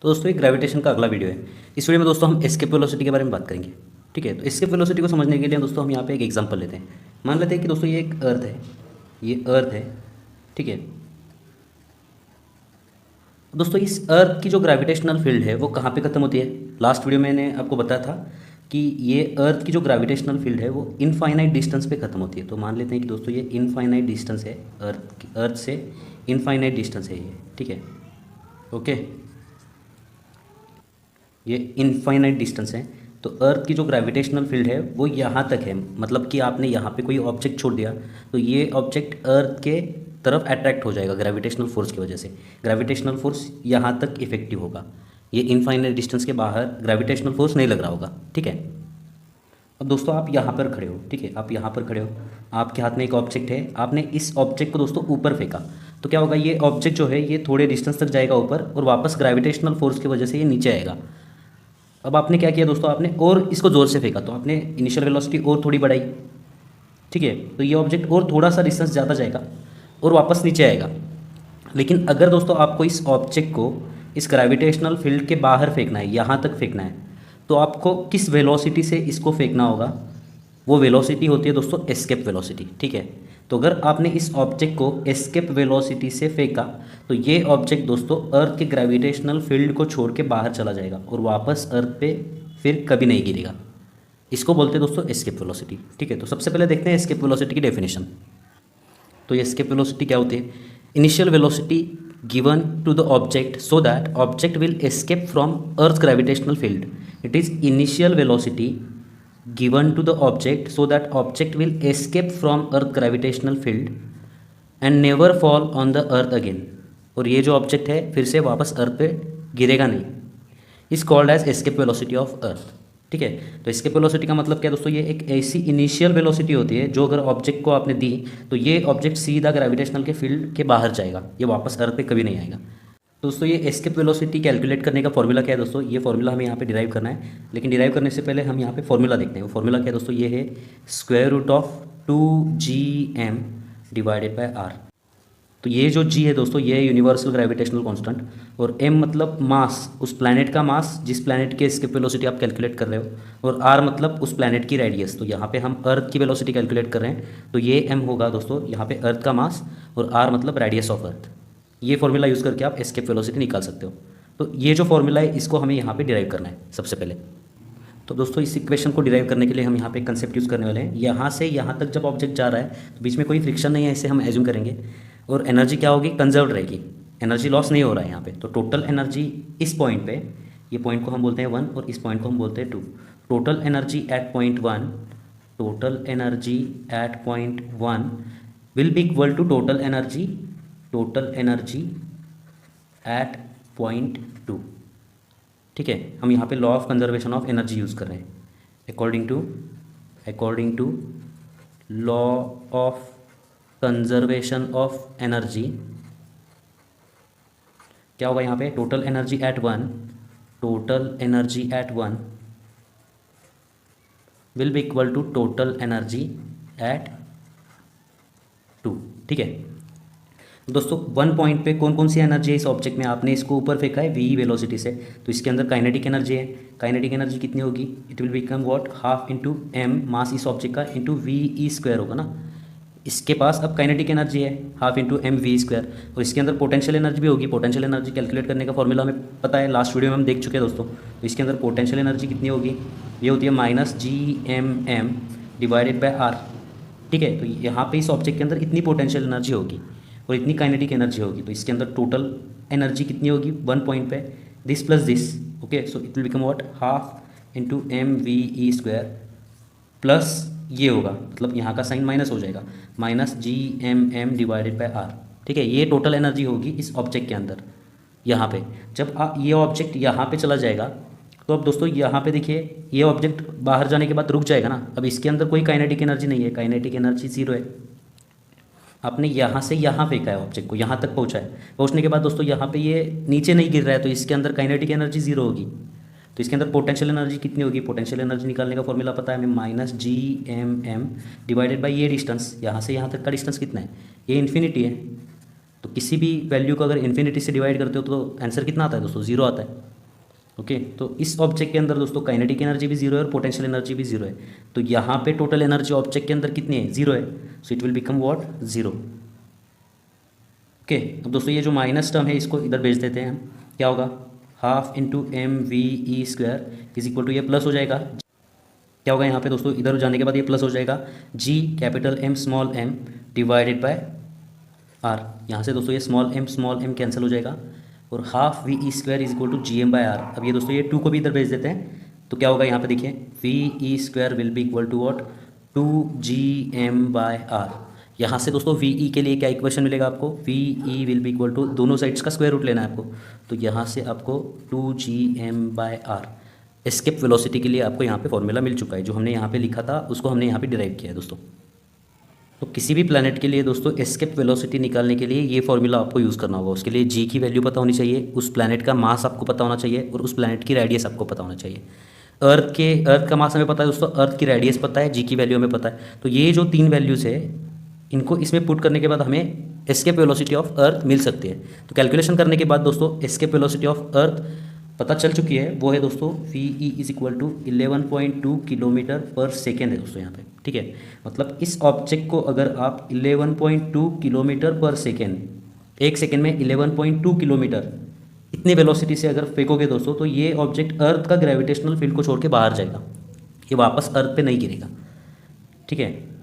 तो दोस्तों ये ग्रेविटेशन का अगला वीडियो है। इस वीडियो में दोस्तों हम एस्केप वेलोसिटी के बारे में बात करेंगे। ठीक है, तो एस्केप वेलोसिटी को समझने के लिए दोस्तों हम यहाँ पे एक एग्जांपल लेते हैं। मान लेते हैं कि दोस्तों ये एक अर्थ है, ये अर्थ है। ठीक है दोस्तों, इस अर्थ की जो ग्रेविटेशनल फील्ड है वो कहाँ पे ख़त्म होती है। लास्ट वीडियो में मैंने आपको बताया था कि ये अर्थ की जो ग्रेविटेशनल फील्ड है वो इनफाइनाइट डिस्टेंस पे ख़त्म होती है। तो मान लेते हैं कि दोस्तों ये इनफाइनाइट डिस्टेंस है, अर्थ से इनफाइनाइट डिस्टेंस है ये। ठीक है, ओके, ये इनफाइनाइट डिस्टेंस है। तो अर्थ की जो ग्रेविटेशनल फील्ड है वो यहाँ तक है, मतलब कि आपने यहाँ पे कोई ऑब्जेक्ट छोड़ दिया तो ये ऑब्जेक्ट अर्थ के तरफ अट्रैक्ट हो जाएगा ग्रेविटेशनल फोर्स की वजह से। ग्रेविटेशनल फोर्स यहाँ तक इफेक्टिव होगा, ये इनफाइनाइट डिस्टेंस के बाहर ग्रेविटेशनल फोर्स नहीं लग रहा होगा। ठीक है, अब दोस्तों आप यहाँ पर खड़े हो। ठीक है, आप यहाँ पर खड़े हो, आपके हाथ में एक ऑब्जेक्ट है, आपने इस ऑब्जेक्ट को दोस्तों ऊपर फेंका तो क्या होगा, ये ऑब्जेक्ट जो है ये थोड़े डिस्टेंस तक जाएगा ऊपर और वापस ग्रेविटेशनल फोर्स की वजह से ये नीचे आएगा। अब आपने क्या किया दोस्तों, आपने और इसको ज़ोर से फेंका तो आपने इनिशियल वेलोसिटी और थोड़ी बढ़ाई। ठीक है, तो ये ऑब्जेक्ट और थोड़ा सा डिस्टेंस ज़्यादा जाएगा और वापस नीचे आएगा। लेकिन अगर दोस्तों आपको इस ऑब्जेक्ट को इस ग्रेविटेशनल फील्ड के बाहर फेंकना है, यहाँ तक फेंकना है, तो आपको किस वेलोसिटी से इसको फेंकना होगा, वो वेलोसिटी होती है दोस्तों एस्केप वेलोसिटी। ठीक है, तो अगर आपने इस ऑब्जेक्ट को एस्केप वेलोसिटी से फेंका तो ये ऑब्जेक्ट दोस्तों अर्थ के ग्रेविटेशनल फील्ड को छोड़ के बाहर चला जाएगा और वापस अर्थ पे फिर कभी नहीं गिरेगा। इसको बोलते हैं दोस्तों एस्केप वेलोसिटी। ठीक है, तो सबसे पहले देखते हैं एस्केप वेलोसिटी की डेफिनेशन। तो ये एस्केप वेलोसिटी क्या होती है, initial velocity given to the object so that object will escape from earth gravitational field. It is initial velocity given to the object so that object will escape from earth gravitational field and never fall on the earth again। और ये जो object है फिर से वापस अर्थ पे गिरेगा नहीं, is called as escape velocity of earth. ठीक है, तो एस्केप वेलोसिटी का मतलब क्या है दोस्तों, ये एक ऐसी इनिशियल वेलोसिटी होती है जो अगर ऑब्जेक्ट को आपने दी तो ये ऑब्जेक्ट सीधा ग्रेविटेशनल के फील्ड के बाहर जाएगा, ये वापस अर्थ पे कभी नहीं आएगा। दोस्तों ये एस्केप वेलोसिटी कैलकुलेट करने का फॉर्मूला क्या है दोस्तों, ये फॉर्मूला हमें यहाँ पे डिराइव करना है। लेकिन डिराइव करने से पहले हम यहाँ पे फॉर्मूला देखते हैं। वो फॉर्मूला क्या है दोस्तों, ये है square root of 2gm divided by r। तो ये जो g है दोस्तों ये है यूनिवर्सल ग्रेविटेशनल कांस्टेंट, और m मतलब मास, उस प्लैनेट का मास जिस प्लैनेट की एस्केप वेलोसिटी आप कैलकुलेट कर रहे हो, और r मतलब उस प्लैनेट की रेडियस। तो यहाँ पे हम अर्थ की वेलोसिटी कैलकुलेट कर रहे हैं तो ये m होगा दोस्तों यहाँ पे अर्थ का मास, और r मतलब रेडियस ऑफ अर्थ। ये फॉर्मूला यूज़ करके आप एस्केप वेलोसिटी निकाल सकते हो। तो ये जो फॉर्मूला है इसको हमें यहाँ पे डिराइव करना है सबसे पहले। तो दोस्तों इस इक्वेशन को डिराइव करने के लिए हम यहाँ पे कंसेप्ट यूज़ करने वाले हैं। यहाँ से यहाँ तक जब ऑब्जेक्ट जा रहा है तो बीच में कोई फ्रिक्शन नहीं है, इसे हम एज्यूम करेंगे। और एनर्जी क्या होगी, कंजर्व रहेगी, एनर्जी लॉस नहीं हो रहा है यहाँ पे। तो टोटल एनर्जी इस पॉइंट पे, ये पॉइंट को हम बोलते हैं 1 और इस पॉइंट को हम बोलते हैं 2। Total energy at point 1, total energy at point 1 will be equal to total energy at point 2। ठीक है, हम यहाँ पे law of conservation of energy use कर रहे हैं। According to law of conservation of energy क्या होगा यहाँ पे, total energy at 1 will be equal to total energy at 2। ठीक है दोस्तों, 1 पॉइंट पे कौन कौन सी एनर्जी है इस ऑब्जेक्ट में, आपने इसको ऊपर फेंका है v वेलोसिटी से, तो इसके अंदर काइनेटिक एनर्जी है। काइनेटिक एनर्जी कितनी होगी, it will become what, half into m मास इस ऑब्जेक्ट का इंटू v² होगा ना। इसके पास अब काइनेटिक एनर्जी है हाफ इंटू mv², और इसके अंदर पोटेंशियल एनर्जी भी होगी। पोटेंशियल एनर्जी कैलकुलेट करने का फॉर्मूला हमें पता है, लास्ट वीडियो में हम देख चुके हैं दोस्तों। तो इसके अंदर पोटेंशियल एनर्जी कितनी होगी, ये होती है -gmm डिवाइडेड बाय r। ठीक है, तो यहाँ पे इस ऑब्जेक्ट के अंदर इतनी पोटेंशियल एनर्जी होगी और इतनी काइनेटिक एनर्जी होगी, तो इसके अंदर टोटल एनर्जी कितनी होगी 1 पॉइंट पे, this plus this. Okay, so it will become what, half into mve² plus ये होगा, मतलब यहाँ का साइन माइनस हो जाएगा, -gmm डिवाइडेड बाय r। ठीक है, ये टोटल एनर्जी होगी इस ऑब्जेक्ट के अंदर। यहाँ पे जब ये ऑब्जेक्ट यहाँ पे चला जाएगा तो अब दोस्तों यहाँ पे देखिए ये ऑब्जेक्ट बाहर जाने के बाद रुक जाएगा ना। अब इसके अंदर कोई काइनेटिक एनर्जी नहीं है, काइनेटिक एनर्जी 0 है। आपने यहाँ से यहाँ फेंका है ऑब्जेक्ट को, यहाँ तक पहुँचा है, पहुँचने के बाद दोस्तों यहाँ पे ये नीचे नहीं गिर रहा है तो इसके अंदर काइनेटिक एनर्जी 0 होगी। तो इसके अंदर पोटेंशियल एनर्जी कितनी होगी, पोटेंशियल एनर्जी निकालने का फॉर्मूला पता है हमें, -gmm डिवाइडेड बाय ये डिस्टेंस, यहाँ से यहाँ तक का डिस्टेंस कितना है, ये इन्फिनिटी है। तो किसी भी वैल्यू को अगर इन्फिनिटी से डिवाइड करते हो तो आंसर कितना आता है दोस्तों, 0 आता है। ओके, तो इस ऑब्जेक्ट के अंदर दोस्तों काइनेटिक एनर्जी भी जीरो है और पोटेंशियल एनर्जी भी जीरो है। तो यहाँ पे टोटल एनर्जी ऑब्जेक्ट के अंदर कितनी है, जीरो है। So it will become what, zero. Okay, अब दोस्तों ये जो माइनस टर्म है इसको इधर भेज देते हैं हम। क्या होगा, half into M V E square is equal to, ये प्लस हो जाएगा। क्या होगा यहाँ पे दोस्तों, इधर जाने के बाद ये प्लस हो जाएगा, G capital M small M divided by R. यहाँ से दोस्तों ये स्मॉल एम कैंसिल हो जाएगा और half V E square is equal to G M by R. अब ये दोस्तों ये टू को भी इधर भेज देते हैं। तो क्या होगा यहाँ पे देखिए, V E square will be equal to what, two G M by R. यहाँ से दोस्तों वी ई के लिए क्या इक्वेशन मिलेगा आपको, V E will be equal to, दोनों साइड्स का स्क्वायर रूट लेना है आपको। तो यहाँ से आपको two G M by R, escape velocity के लिए आपको यहाँ पे फॉर्मूला मिल चुका है। जो हमने यहाँ पे लिखा था उसको हमने यहाँ पे डिराइव किया है दोस्तों। तो किसी भी प्लैनेट के लिए दोस्तों एस्केप वेलोसिटी निकालने के लिए ये फॉर्मूला आपको यूज़ करना होगा। उसके लिए जी की वैल्यू पता होनी चाहिए, उस प्लैनेट का मास आपको पता होना चाहिए और उस प्लैनेट की रेडियस आपको पता होना चाहिए। अर्थ का मास हमें पता है दोस्तों, अर्थ की रेडियस पता है, जी की वैल्यू हमें पता है। तो ये जो तीन वैल्यूज़ है इनको इसमें पुट करने के बाद हमें एस्केप वेलोसिटी ऑफ अर्थ मिल सकती है। तो कैलकुलेशन करने के बाद दोस्तों एस्केप वेलोसिटी ऑफ अर्थ पता चल चुकी है, वो है दोस्तों V E is equal to 11.2 kilometre per second है दोस्तों यहाँ पे। ठीक है, मतलब इस ऑब्जेक्ट को अगर आप 11.2 किलोमीटर पर सेकेंड, एक सेकेंड में 11.2 किलोमीटर इतनी वेलोसिटी से अगर फेंकोगे दोस्तों, तो ये ऑब्जेक्ट अर्थ का ग्रेविटेशनल फील्ड को छोड़ के बाहर जाएगा, ये वापस अर्थ पे नहीं गिरेगा। ठीक है,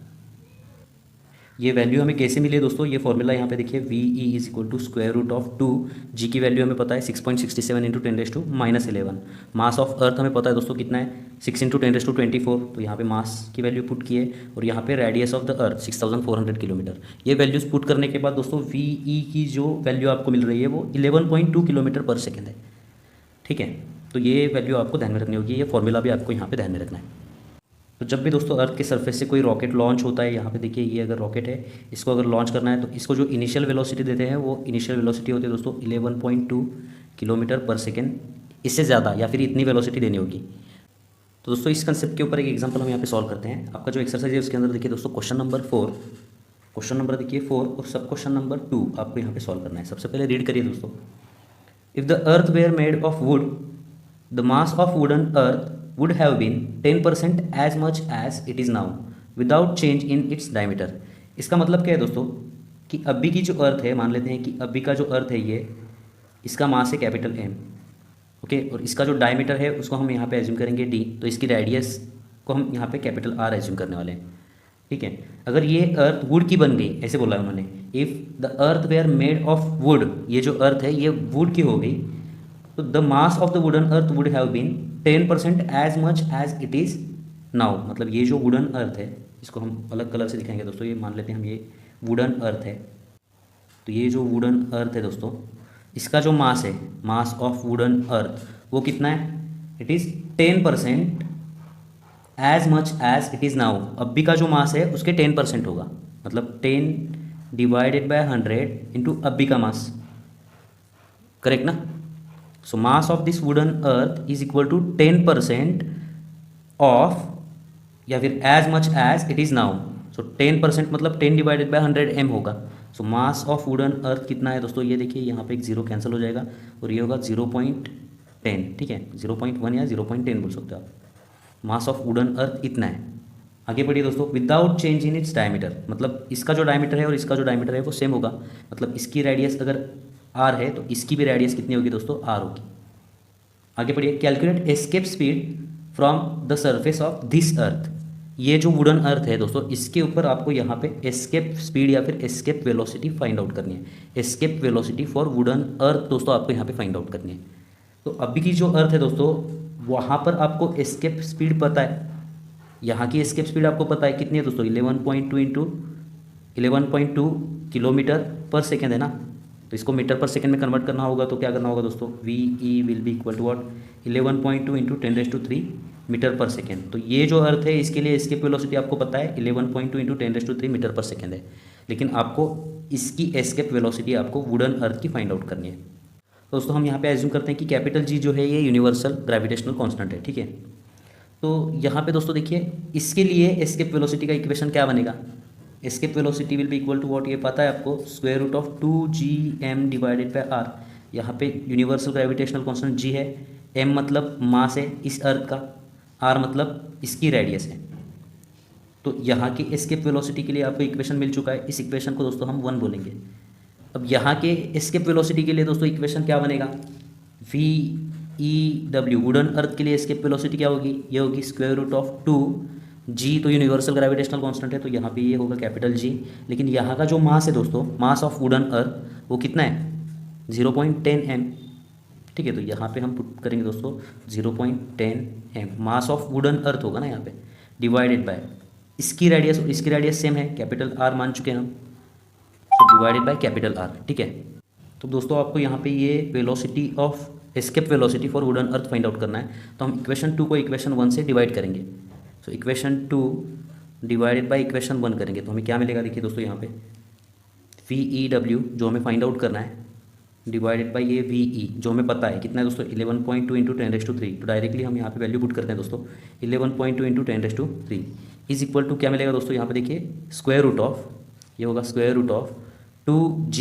ये वैल्यू हमें कैसे मिली है दोस्तों, ये फॉर्मूला यहाँ पे देखिए, V E is equal to square root of 2, G की वैल्यू हमें पता है 6.67 इंटू 10⁻⁻11। मास ऑफ अर्थ हमें पता है दोस्तों कितना है, 6 इंटू 10⁻24। तो यहाँ पे मास की वैल्यू पुट की है और यहाँ पे radius of the earth 6400 kilometre. ये वैल्यूज पुट करने के बाद दोस्तों वी ई की जो वैल्यू आपको मिल रही है वो 11.2 किलोमीटर पर सेकेंड है। ठीक है, तो ये वैल्यू आपको ध्यान में रखनी होगी, ये फॉर्मूला भी आपको यहाँ पे ध्यान में रखना है। तो जब भी दोस्तों अर्थ के सरफेस से कोई रॉकेट लॉन्च होता है, यहाँ पे देखिए ये अगर रॉकेट है, इसको अगर लॉन्च करना है तो इसको जो इनिशियल वेलोसिटी देते हैं वो इनिशियल वेलोसिटी होती है दोस्तों 11.2 किलोमीटर पर सेकेंड। इससे ज़्यादा या फिर इतनी वेलोसिटी देनी होगी। तो दोस्तों इस कंसेप्ट के ऊपर एक एग्जाम्पल हम यहाँ पे सॉल्व करते हैं। आपका जो एक्सरसाइज है उसके अंदर देखिए दोस्तों क्वेश्चन नंबर 4, क्वेश्चन नंबर देखिए 4 और सब क्वेश्चन नंबर 2 आपको यहाँ पे सॉल्व करना है। सबसे पहले रीड करिए दोस्तों, if the earth were made of would, the mass of wooden earth would have been 10% as much as it is now without change in its diameter। इसका मतलब क्या है दोस्तों कि अभी की जो अर्थ है, मान लेते हैं कि अभी का जो अर्थ है ये, इसका मास है कैपिटल एम, ओके, और इसका जो डायमीटर है उसको हम यहाँ पे एज्यूम करेंगे डी, तो इसकी रेडियस को हम यहाँ पे कैपिटल आर एज्यूम करने वाले हैं। ठीक है, अगर ये अर्थ वुड की बन गई, ऐसे बोला है उन्होंने, if the earth were made of would, ये जो अर्थ है ये वुड की हो गई, तो the mass of the wooden earth would have been 10% as much as it is now. मतलब ये जो वुडन अर्थ है, इसको हम अलग कलर से दिखाएंगे दोस्तों। ये मान लेते हैं हम, ये वुडन अर्थ है, तो ये जो वुडन अर्थ है दोस्तों, इसका जो मास है, मास ऑफ वुडन अर्थ वो कितना है, it is 10% as much as it is now. अभी का जो मास है उसके 10% होगा, मतलब 10 डिवाइडेड बाय 100 इंटू अभी का मास, करेक्ट ना। So mass of this wooden earth is equal to 10% of, या फिर as much as it is now. So 10% मतलब 10 डिवाइडेड बाय 100 m होगा। सो मास ऑफ वुडन अर्थ कितना है दोस्तों, ये देखिए यहाँ पे एक जीरो कैंसिल हो जाएगा और ये होगा 0.10। ठीक है, 0.1 या 0.10 बोल सकते हो आप। मास ऑफ वुडन अर्थ इतना है। आगे बढ़िए दोस्तों, without change in its diameter, मतलब इसका जो डायमीटर है और इसका जो डायमीटर है वो सेम होगा। मतलब इसकी रेडियस अगर आर है तो इसकी भी रेडियस कितनी होगी दोस्तों, आर होगी। आगे बढ़िए, calculate escape speed from the surface of this earth. ये जो वुडन अर्थ है दोस्तों, इसके ऊपर आपको यहाँ पे एस्केप स्पीड या फिर एस्केप वेलोसिटी फाइंड आउट करनी है। एस्केप वेलोसिटी फॉर वुडन अर्थ दोस्तों आपको यहाँ पे फाइंड आउट करनी है। तो अभी की जो अर्थ है दोस्तों, वहाँ पर आपको एस्केप स्पीड पता है, यहाँ की एस्केप स्पीड आपको पता है कितनी है दोस्तों, 11.2 इंटू 11.2 किलोमीटर पर सेकेंड है ना। तो इसको मीटर पर सेकंड में कन्वर्ट करना होगा, तो क्या करना होगा दोस्तों, V E will be equal to what, 11.2 into 10⁻³ metre per second. तो ये जो अर्थ है इसके लिए एस्केप वेलोसिटी आपको पता है 11.2 इंटू 10⁻³ मीटर पर सेकेंड है, लेकिन आपको इसकी एस्केप वेलोसिटी आपको वुडन अर्थ की फाइंड आउट करनी है। तो दोस्तों हम यहाँ पे एज्यूम करते हैं कि कैपिटल जी जो है ये यूनिवर्सल ग्रेविटेशनल कांस्टेंट है। ठीक है, तो यहाँ पे दोस्तों देखिए इसके लिए एस्केप वेलोसिटी का इक्वेशन क्या बनेगा, escape velocity will be equal to what, ये पता है आपको, square root of 2gm divided by R. यहाँ पे यूनिवर्सल ग्रेविटेशनल कांस्टेंट जी है, एम मतलब मास है इस अर्थ का, आर मतलब इसकी रेडियस है। तो यहाँ की एस्केप वेलोसिटी के लिए आपको इक्वेशन मिल चुका है, इस इक्वेशन को दोस्तों हम 1 बोलेंगे। अब यहाँ के एस्केप वेलोसिटी के लिए दोस्तों इक्वेशन क्या बनेगा, वी ई डब्ल्यू वुडन अर्थ के लिए एस्केप वेलोसिटी क्या होगी, ये होगी स्क्वायर रूट ऑफ 2 जी, तो यूनिवर्सल ग्रेविटेशनल कांस्टेंट है तो यहाँ पे ये होगा कैपिटल जी। लेकिन यहाँ का जो मास है दोस्तों, मास ऑफ वुडन अर्थ वो कितना है 0.10 m। ठीक है, तो यहाँ पे हम पुट करेंगे दोस्तों 0.10 m मास ऑफ वुडन अर्थ होगा ना यहाँ पे, डिवाइडेड बाय इसकी रेडियस और इसकी रेडियस सेम है, कैपिटल आर मान चुके हैं हम, तो डिवाइडेड बाय कैपिटल आर। ठीक है, तो दोस्तों आपको यहाँ पे ये velocity of escape velocity for wooden earth find out करना है। तो हम इक्वेशन 2 को इक्वेशन 1 से डिवाइड करेंगे। So equation 2 divided by equation 1 करेंगे तो हमें क्या मिलेगा, देखिए दोस्तों यहाँ पे वी ई डब्ल्यू जो हमें फाइंड आउट करना है डिवाइडेड बाय ये वी ई जो हमें पता है कितना है दोस्तों 11.2 इंटू 10⁻3। तो डायरेक्टली हम यहाँ पे वैल्यू पुट करते हैं दोस्तों 11.2 इंटू 10⁻3 इज इक्वल टू क्या मिलेगा दोस्तों यहाँ पे देखिए स्क्वायर रूट ऑफ, ये होगा स्क्वायर रूट ऑफ 2g,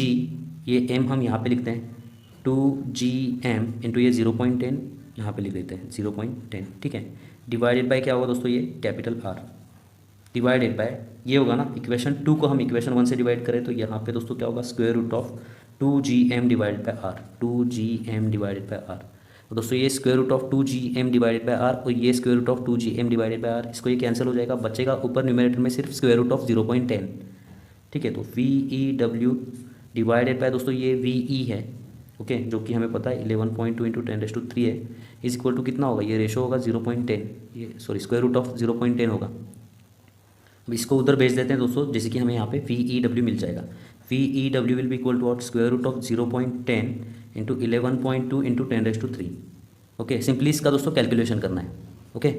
ये m हम यहाँ पे लिखते हैं 2gm इंटू ये 0.10 यहाँ पे लिख देते हैं 0.10। ठीक है, डिवाइडेड बाय क्या होगा दोस्तों ये कैपिटल R, डिवाइडेड बाय ये होगा ना इक्वेशन 2 को हम इक्वेशन 1 से डिवाइड करें तो यहाँ पे दोस्तों क्या होगा square root of 2gm divided by R, 2gm divided by R। तो दोस्तों ये square root of 2gm divided by R और ये square root of 2gm divided by R, इसको ये कैंसिल हो जाएगा, बचेगा ऊपर न्यूमरेटर में सिर्फ स्क्वायर रूट ऑफ 0.10। ठीक है, तो we E W divided by दोस्तों ये वी ई है, ओके, जो कि हमें पता है 11.2 इंटू 10⁻3 है, इज इक्वल टू कितना होगा, ये रेशो होगा 0.10, ये सॉरी स्क्वायर रूट ऑफ 0.10 होगा। अब इसको उधर भेज देते हैं दोस्तों, जैसे कि हमें यहाँ पे वी ई डब्ल्यू मिल जाएगा, V E W will be equal to what square root of 0.10 into 11.2 into 10⁻3। Okay, simply इसका दोस्तों कैलकुलेशन करना है। ओके,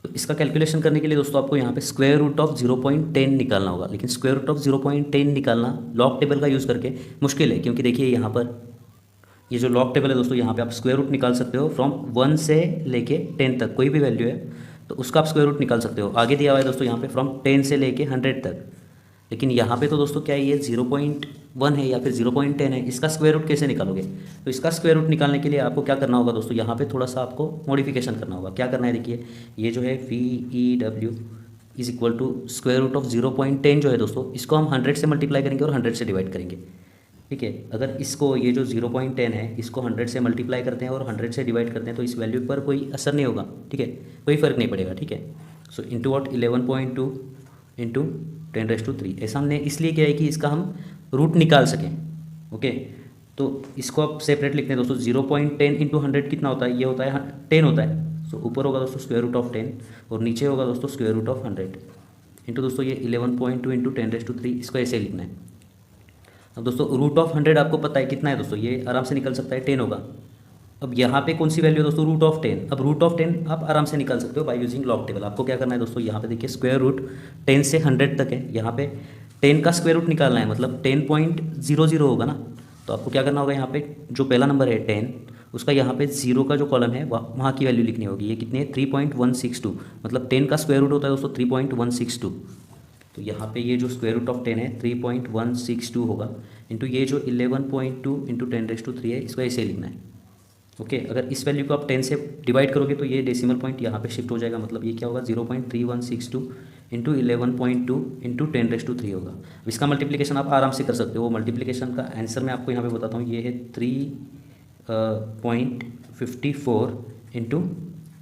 तो इसका कैलकुलेशन करने के लिए दोस्तों आपको यहाँ पे स्क्वायर रूट ऑफ 0.10 निकालना होगा, लेकिन स्क्वायर रूट ऑफ 0.10 निकालना लॉग टेबल का यूज़ करके मुश्किल है, क्योंकि देखिए यहाँ पर ये जो लॉग टेबल है दोस्तों, यहाँ पे आप स्क्वायर रूट निकाल सकते हो फ्रॉम 1 से लेके 10 तक, कोई भी वैल्यू है तो उसका आप स्क्वायर रूट निकाल सकते हो। आगे दिया हुआ है दोस्तों यहाँ पे फ्रॉम 10 से लेके 100 तक, लेकिन यहाँ पे तो दोस्तों क्या है ये 0.1 है या फिर 0.10 है, इसका स्क्वायर रूट कैसे निकालोगे। तो इसका स्क्वायर रूट निकालने के लिए आपको क्या करना होगा दोस्तों, यहाँ पे थोड़ा सा आपको मॉडिफिकेशन करना होगा। क्या करना है, देखिए ये जो है V E W is equal to square root of 0.10 जो है दोस्तों, इसको हम 100 से मल्टीप्लाई करेंगे और 100 से डिवाइड करेंगे। ठीक है, अगर इसको ये जो 0.10 है इसको 100 से मल्टीप्लाई करते हैं और 100 से डिवाइड करते हैं तो इस वैल्यू पर कोई असर नहीं होगा। ठीक है, कोई फ़र्क नहीं पड़ेगा। ठीक है, सो इंटू वॉट 11.2 इंटू 10⁻3, ऐसा हमने इसलिए किया है कि इसका हम रूट निकाल सकें। ओके, तो इसको आप सेपरेट लिखते हैं दोस्तों, 0.10 इंटू 100 कितना होता है, ये होता है 10 होता है। सो ऊपर होगा दोस्तों स्क्वायर रूट ऑफ 10 और नीचे होगा दोस्तों स्क्वायर रूट ऑफ 100 इंटू दोस्तों ये 11.2 इंटू 10⁻3, इसको ऐसे लिखना है। अब दोस्तों रूट ऑफ 100 आपको पता है कितना है दोस्तों, ये आराम से निकल सकता है 10 होगा। अब यहाँ पे कौन सी वैल्यू है दोस्तों, रूट ऑफ 10। अब रूट ऑफ 10 आप आराम से निकाल सकते हो बाय यूजिंग लॉग टेबल। आपको क्या करना है दोस्तों, यहाँ पे देखिए स्क्वायर रूट 10 से 100 तक है, यहाँ पे 10 का स्क्वायर रूट निकालना है, मतलब 10.00 होगा ना। तो आपको क्या करना होगा, यहाँ पे जो पहला नंबर है 10, उसका यहाँ पे 0 का जो कॉलम है वहाँ की वैल्यू लिखनी होगी। ये कितनी है 3.162, मतलब 10 का स्क्वायर रूट होता है दोस्तों 3.162। तो यहाँ पे ये जो स्क्वायर रूट ऑफ 10 है 3.162 होगा, इंटू ये जो 11.2 इंटू 10⁻3 है, इसको ऐसे लिखना है। ओके, अगर इस वैल्यू को आप 10 से डिवाइड करोगे तो ये डेसिमल पॉइंट यहाँ पे शिफ्ट हो जाएगा, मतलब ये क्या होगा 0.3162 इंटू 11.2 इंटू 10⁻3 होगा। अब इसका मल्टीप्लिकेशन आप आराम से कर सकते हो, वो मल्टीप्लिकेशन का आंसर मैं आपको यहाँ पे बताता हूँ, ये है 3.54 इंटू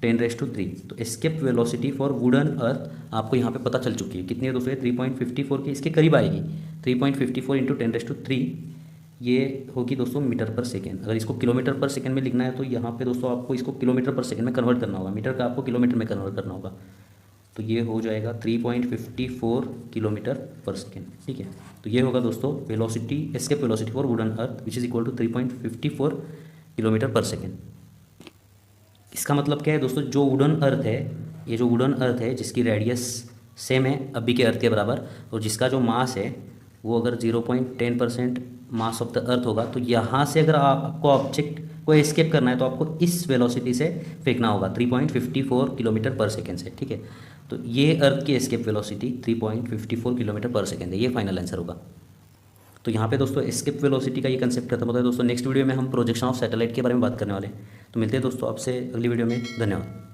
10⁻3। तो एस्केप वेलोसिटी फॉर वुडन अर्थ आपको यहाँ पे पता चल चुकी है, कितनी है दोस्तों, 3.54 की इसके करीब आएगी। 3.54 इंटू 10⁻3 ये होगी दोस्तों मीटर पर सेकेंड। अगर इसको किलोमीटर पर सेकेंड में लिखना है तो यहाँ पे दोस्तों आपको इसको किलोमीटर पर सेकेंड में कन्वर्ट करना होगा, मीटर का आपको किलोमीटर में कन्वर्ट करना होगा। तो ये हो जाएगा 3.54 किलोमीटर पर सेकेंड। ठीक है, तो ये होगा दोस्तों velocity, escape velocity for wooden earth which is equal to 3.54 kilometre per second. इसका मतलब क्या है दोस्तों, जो वुडन अर्थ है, ये जो वुडन अर्थ है जिसकी रेडियस सेम है अभी के अर्थ के बराबर, और जिसका जो मास है वो अगर 0.10% मास ऑफ द अर्थ होगा, तो यहाँ से अगर आपको ऑब्जेक्ट को एस्केप करना है तो आपको इस वेलोसिटी से फेंकना होगा 3.54 किलोमीटर पर सेकेंड से। ठीक है, तो ये अर्थ की escape velocity 3.54 kilometre per second है, ये फाइनल आंसर होगा। तो यहाँ पे दोस्तों एस्केप वेलोसिटी का ये कंसेप्ट खत्म होता है दोस्तों। नेक्स्ट वीडियो में हम प्रोजेक्शन ऑफ सैटेलाइट के बारे में बात करने वाले हैं। तो मिलते हैं दोस्तों आपसे अगली वीडियो में। धन्यवाद।